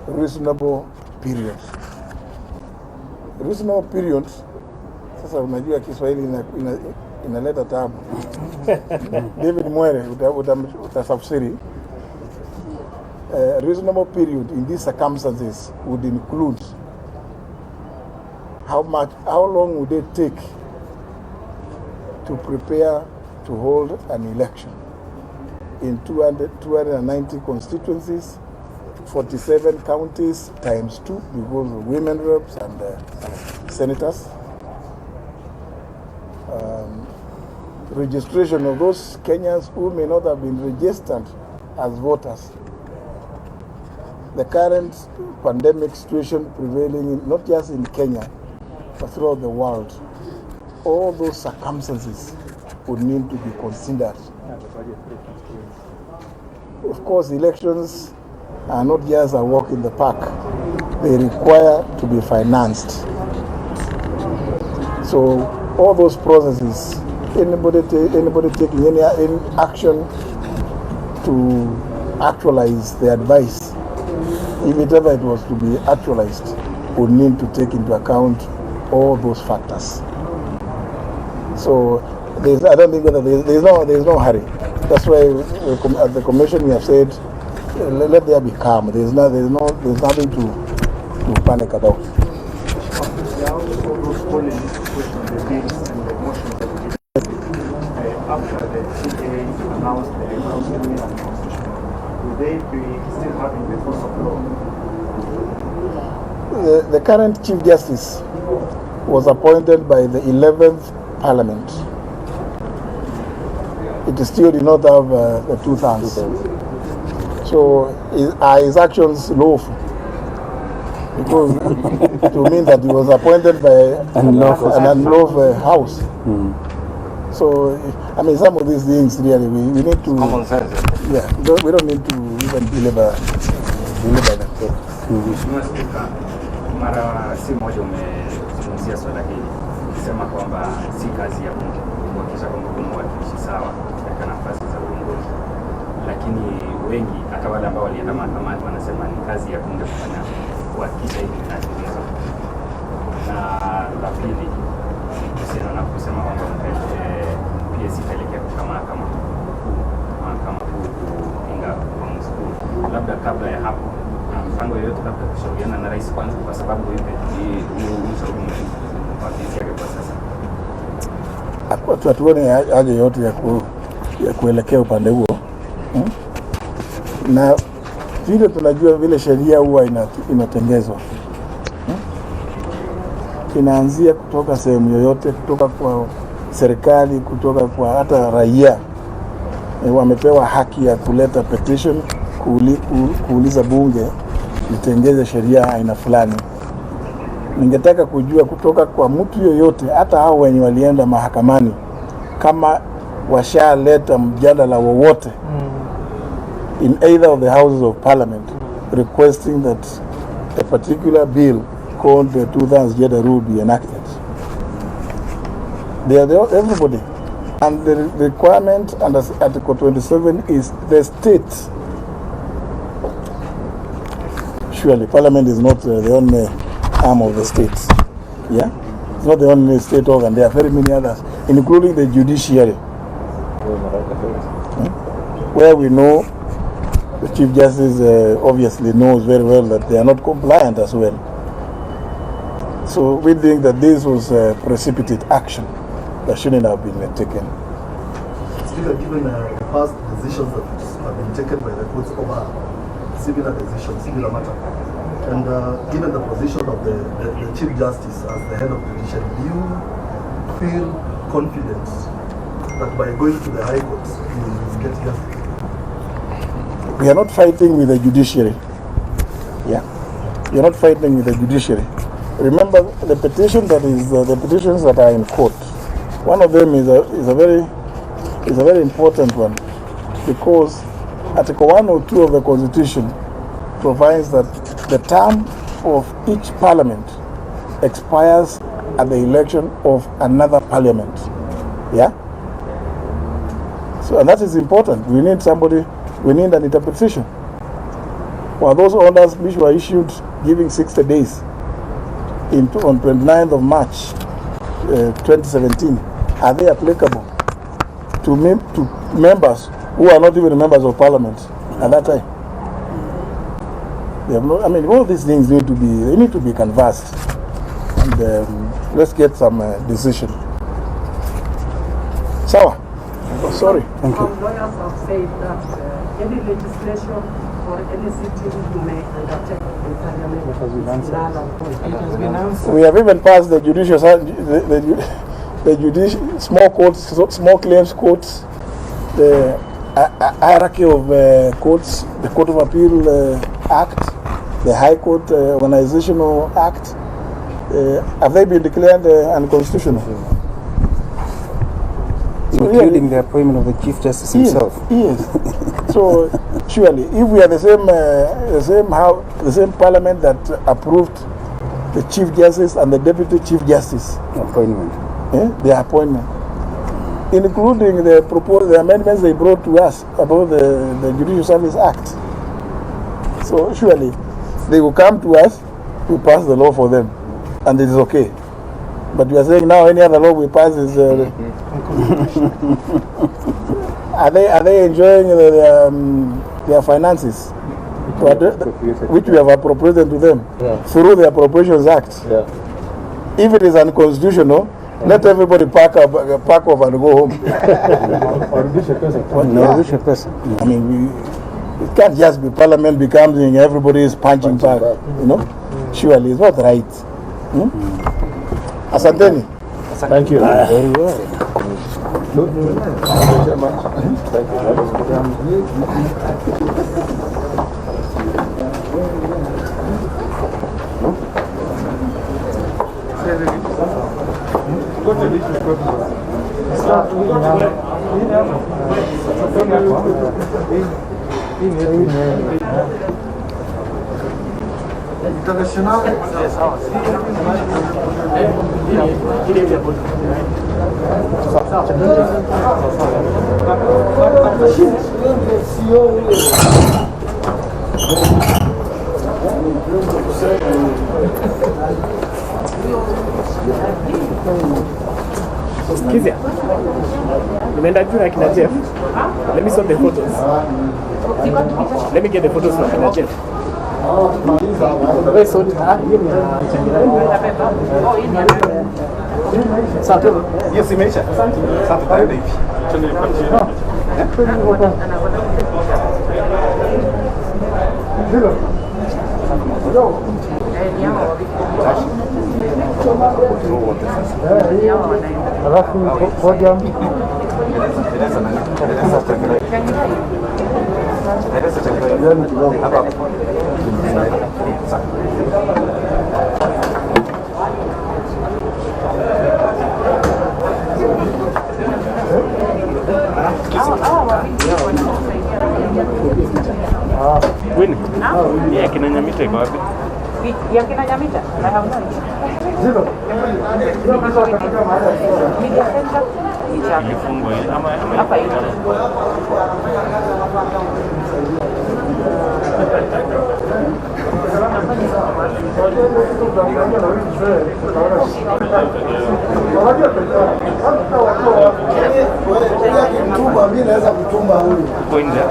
reasonable period. Reasonable period, sasa unajua Kiswahili inaleta tabu. David Mwere utasafsiri. Reasonable period in these circumstances would include how long would it take to prepare to hold an election in 290 constituencies, 47 counties times 2 because of women reps and senators. Registration of those Kenyans who may not have been registered as voters. The current pandemic situation prevailing not just in Kenya, but throughout the world, all those circumstances would need to be considered. Of course, elections are not just a walk in the park. They require to be financed. So all those processes, anybody taking any action to actualize the advice, if it ever was to be actualized, would need to take into account all those factors. So I don't think that there's no hurry. That's why at the commission we have said, let there be calm. There's nothing to panic about. After the CA announced the constitution and constitution, will they be still having the force of law? The current Chief Justice was appointed by the 11th Parliament. It still did not have the 2/3. So are his actions lawful? Because it will mean that he was appointed by an unlawful house. So, I mean, some of these things really, we need to... Common sense. Yeah, we don't need to even deliver them. Mara si moja umezungumzia swala hili kusema kwamba si kazi ya bunge kuhakikisha kwamba kuna wawakilishi sawa katika nafasi za uongozi, lakini wengi hata wale ambao walienda mahakamani wanasema ni kazi ya bunge kufanya kuhakikisha hili linatimizwa. Na la pili kuhusiana na kusema kwamba PS itaelekea kwa mahakama kuu kupinga uamuzi huu, labda kabla ya hapo mpango yoyote labda kushauriana na rais kwanza, kwa sababu hatuone haja yote ya kuelekea upande huo. Na vile tunajua vile sheria huwa inatengezwa, inaanzia kutoka sehemu yoyote, kutoka kwa serikali, kutoka kwa hata raia. Wamepewa haki ya kuleta petition, kuuliza bunge litengeze sheria aina fulani. Ningetaka kujua kutoka kwa mtu yoyote, hata hao wenye walienda mahakamani, kama washaleta mjadala wowote in either of the houses of parliament requesting that a particular bill called the 2/3 gender rule be enacted. Everybody. And the requirement under Article 27 is the state. Surely, Parliament is not the only arm of the state. Yeah? It's not the only state organ. There are very many others, including the judiciary. Where we know the Chief Justice obviously knows very well that they are not compliant as well. So we think that this was precipitate action that shouldn't have been taken. Still, given the past decisions that have been taken by the courts over similar decisions, similar matter, and given the position of the Chief Justice as the head of the judiciary, do you feel confident that by going to the High Court, you will get justice? We are not fighting with the judiciary. Yeah, we are not fighting with the judiciary. Remember, the petitions that are in court. One of them is a very important one, because Article 102 of the Constitution provides that the term of each parliament expires at the election of another parliament. Yeah? So, and that is important. We need an interpretation. For those orders which were issued giving 60 days on 29th of March 2017, are they applicable to members who are not even members of parliament at that time? They have no, I mean, all these things need to be canvassed, and let's get some decision. Sawa. Oh, sorry. Thank you. Lawyers have said that any legislation or any sitting you may undertake in parliament is null. We have even passed the judicial, small courts, small claims courts, the hierarchy of courts, the Court of Appeal Act, the High Court Organizational Act. Have they been declared unconstitutional? Including the appointment of the Chief Justice himself. Yes. So surely, if we are the same Parliament that approved the Chief Justice and the Deputy Chief Justice appointment, their appointment, including the amendments they brought to us about the Judicial Service Act. So surely, they will come to us, we pass the law for them, and it is okay. But you are saying now any other law we pass is are they enjoying their finances, which we have appropriated to them through the Appropriations Act? If it is unconstitutional, let everybody pack up and go home. I mean, it can't just be Parliament becoming everybody is punching back. Surely it's not right. Asanteni. Thank you. Very well. International. Kizia, nimeenda juu na kina Jeff. Let me sort the photos. Let me get the photos from kina Jeff. Yes, imeisha. Sasa taenda hivi. Twende Wini? Yeah, kina Nyamita iko wapi? Ya kina Nyamita? I have no idea. Media center? Ilifungwa ile ama Hapa hivi. Poinda.